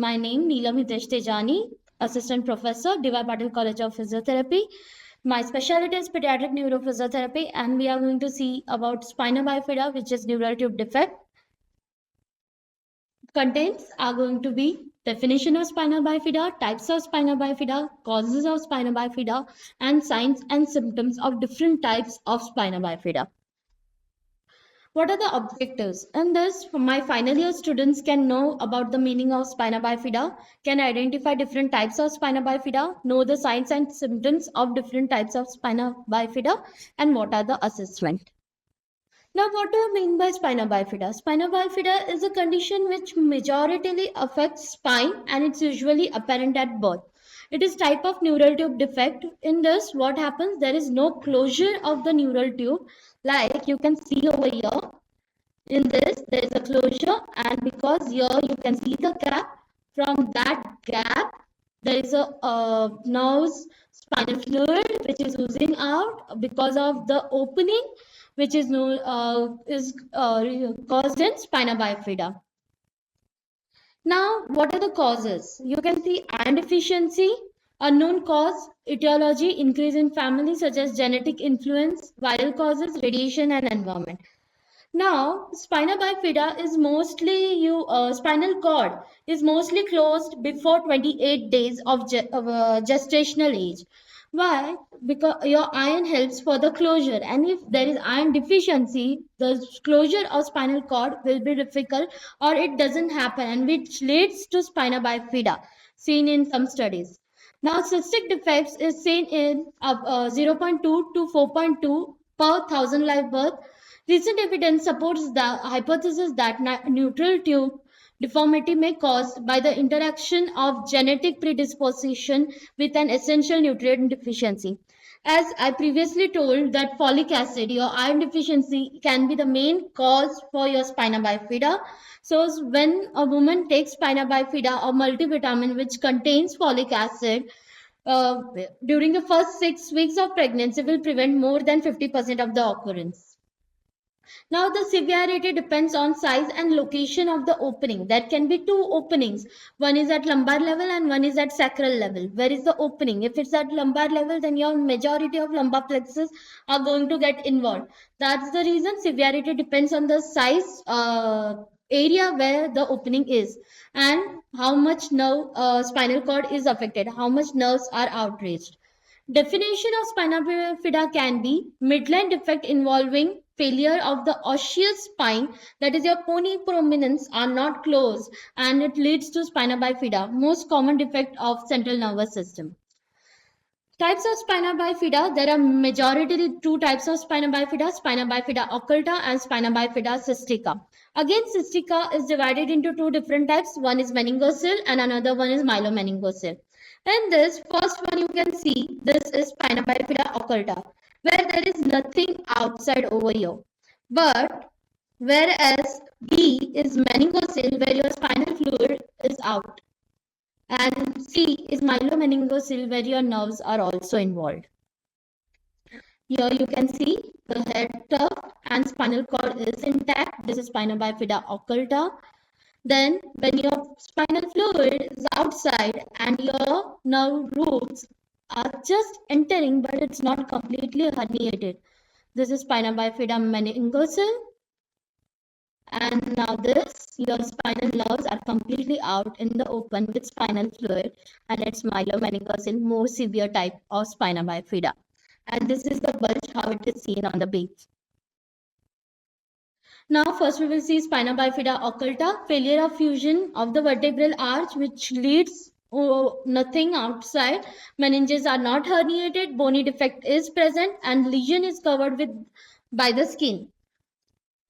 My name Neelam Hitesh Tejani, Assistant Professor, D.Y. Patil College of Physiotherapy. My specialty is pediatric neurophysiotherapy, and we are going to see about spina bifida, which is neural tube defect. Contents are going to be definition of spina bifida, types of spina bifida, causes of spina bifida, and signs and symptoms of different types of spina bifida. What are the objectives? In this, my final year students can know about the meaning of spina bifida, can identify different types of spina bifida, know the signs and symptoms of different types of spina bifida, and what are the assessment. Now, what do you mean by spina bifida? Spina bifida is a condition which majoritarily affects spine and it's usually apparent at birth. It is type of neural tube defect. In this, what happens? There is no closure of the neural tube. Like you can see over here, in this, there is a closure, and because here you can see the gap, from that gap, there is a nerve's spinal fluid which is oozing out because of the opening which is caused in spina bifida. Now, what are the causes? You can see iron deficiency, unknown cause, etiology, increase in family such as genetic influence, viral causes, radiation, and environment. Now, spina bifida is mostly spinal cord is mostly closed before 28 days of gestational age. Why? Because your iron helps for the closure, and if there is iron deficiency, the closure of spinal cord will be difficult, or it doesn't happen, and which leads to spina bifida, seen in some studies. Now, cystic defects is seen in 0.2 to 4.2 per 1,000 live birth. Recent evidence supports the hypothesis that neutral tube deformity may caused by the interaction of genetic predisposition with an essential nutrient deficiency. As I previously told that folic acid, your iron deficiency can be the main cause for your spina bifida. So when a woman takes spina bifida or multivitamin which contains folic acid, during the first 6 weeks of pregnancy will prevent more than 50% of the occurrence. Now the severity depends on size and location of the opening. There can be two openings. One is at lumbar level and one is at sacral level. Where is the opening? If it's at lumbar level, then your majority of lumbar plexus are going to get involved. That's the reason severity depends on the size area where the opening is and how much nerve spinal cord is affected, how much nerves are outraged. Definition of spina bifida can be midline defect involving failure of the osseous spine, that is your pony prominence are not closed, and it leads to spina bifida, most common defect of central nervous system. Types of spina bifida, there are majority two types of spina bifida occulta and spina bifida cystica. Again, cystica is divided into two different types. One is meningocele and another one is myelomeningocele. In this first one, you can see this is spina bifida occulta, where there is nothing outside over here. But whereas B is meningocele, where your spinal fluid is out. And C is myelomeningocele, where your nerves are also involved. Here you can see the head tuft and spinal cord is intact. This is spina bifida occulta. Then when your spinal fluid is outside and your nerve roots are just entering, but it's not completely herniated. This is spina bifida meningocele. And now this, your spinal nerves are completely out in the open with spinal fluid, and it's myelomeningocele, more severe type of spina bifida. And this is the bulge, how it is seen on the base. Now, first we will see spina bifida occulta, failure of fusion of the vertebral arch, which leads nothing outside. Meninges are not herniated, bony defect is present, and lesion is covered with by the skin.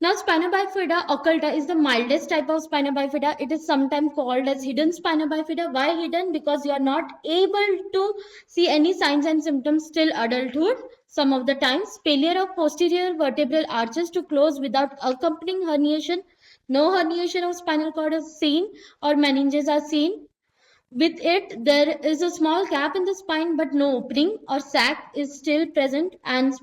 Now, spina bifida occulta is the mildest type of spina bifida. It is sometimes called as hidden spina bifida. Why hidden? Because you are not able to see any signs and symptoms till adulthood. Some of the times, failure of posterior vertebral arches to close without accompanying herniation. No herniation of spinal cord is seen or meninges are seen. With it, there is a small gap in the spine, but no opening or sac is still present, and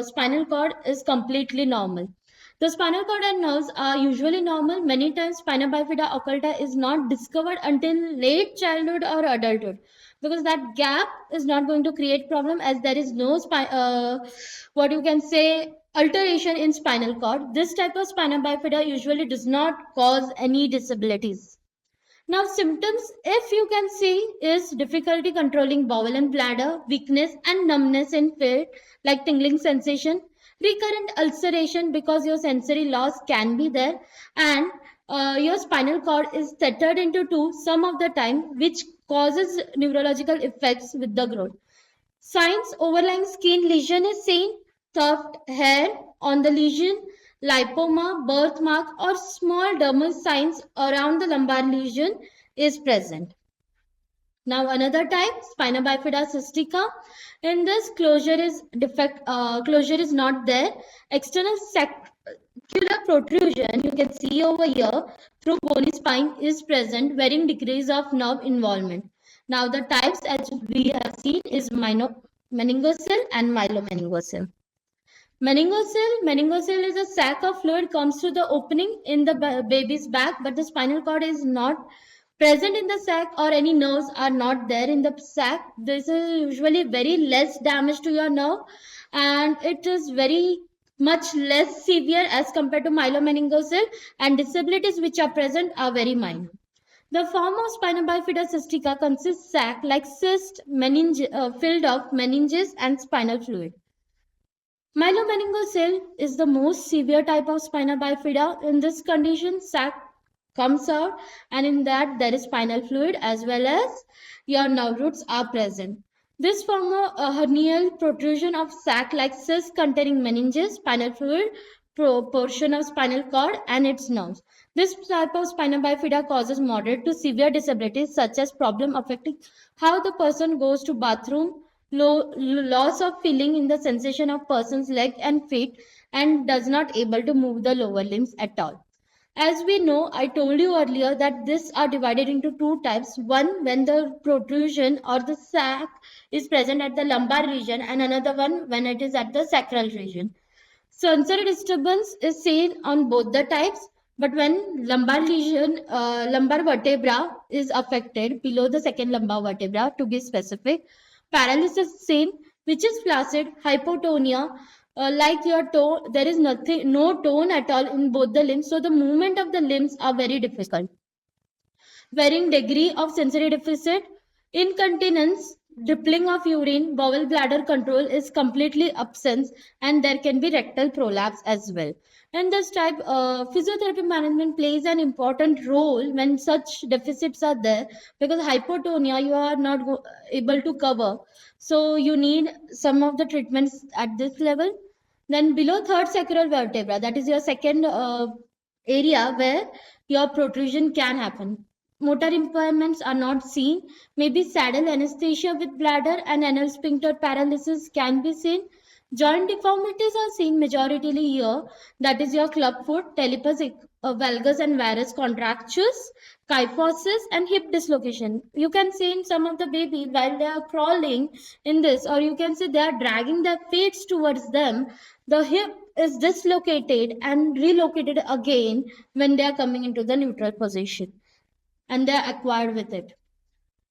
spinal cord is completely normal. The spinal cord and nerves are usually normal. Many times, spina bifida occulta is not discovered until late childhood or adulthood, because that gap is not going to create problem, as there is no what you can say alteration in spinal cord. This type of spina bifida usually does not cause any disabilities. Now, symptoms, if you can see, is difficulty controlling bowel and bladder, weakness and numbness in feet, like tingling sensation, recurrent ulceration because your sensory loss can be there, and your spinal cord is tethered into two some of the time, which causes neurological effects with the growth. Signs, overlying skin lesion is seen, tuft hair on the lesion, lipoma, birthmark, or small dermal signs around the lumbar lesion is present. Now another type, spina bifida cystica. In this, closure is not there. External saccular protrusion, you can see over here, through bony spine is present, varying degrees of nerve involvement. Now the types, as we have seen, is meningocele and myelomeningocele. Meningocele is a sac of fluid comes through the opening in the baby's back, but the spinal cord is not present in the sac, or any nerves are not there in the sac. This is usually very less damage to your nerve, and it is very much less severe as compared to myelomeningocele, and disabilities which are present are very minor. The form of spina bifida cystica consists sac like cyst filled of meninges and spinal fluid. Myelomeningocele is the most severe type of spina bifida. In this condition, sac comes out, and in that there is spinal fluid as well as your nerve roots are present. This form of a hernial protrusion of sac like cyst containing meninges, spinal fluid, portion of spinal cord and its nerves. This type of spina bifida causes moderate to severe disabilities such as problem affecting how the person goes to bathroom, loss of feeling in the sensation of person's leg and feet, and does not able to move the lower limbs at all. As we know, I told you earlier that these are divided into two types. One, when the protrusion or the sac is present at the lumbar region, and another one when it is at the sacral region. Sensory disturbance is seen on both the types, but when lumbar vertebra is affected, below the second lumbar vertebra to be specific, paralysis is seen, which is flaccid, hypotonia, like your toe, there is no tone at all in both the limbs, so the movement of the limbs are very difficult. Varying degree of sensory deficit, incontinence, dribbling of urine, bowel bladder control is completely absent, and there can be rectal prolapse as well. And this type, physiotherapy management plays an important role when such deficits are there, because hypotonia you are not able to cover. So you need some of the treatments at this level. Then below third sacral vertebra, that is your second area where your protrusion can happen. Motor impairments are not seen. Maybe saddle anesthesia with bladder and anal sphincter paralysis can be seen. Joint deformities are seen majoritarily here. That is your club foot, talipes, valgus and varus contractures, kyphosis, and hip dislocation. You can see in some of the baby while they are crawling in this, or you can see they are dragging their feet towards them. The hip is dislocated and relocated again when they are coming into the neutral position, and they are acquired with it.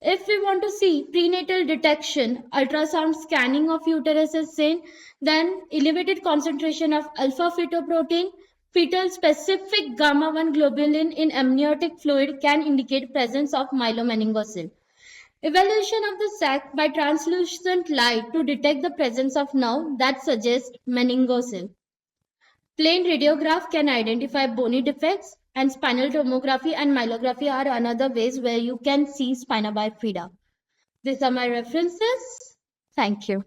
If we want to see prenatal detection, ultrasound scanning of uterus is seen, then elevated concentration of alpha fetoprotein, fetal specific gamma 1 globulin in amniotic fluid can indicate presence of myelomeningocele. Evaluation of the sac by translucent light to detect the presence of nerve that suggests meningocele. Plain radiograph can identify bony defects, and spinal tomography and myelography are another ways where you can see spina bifida. These are my references. Thank you.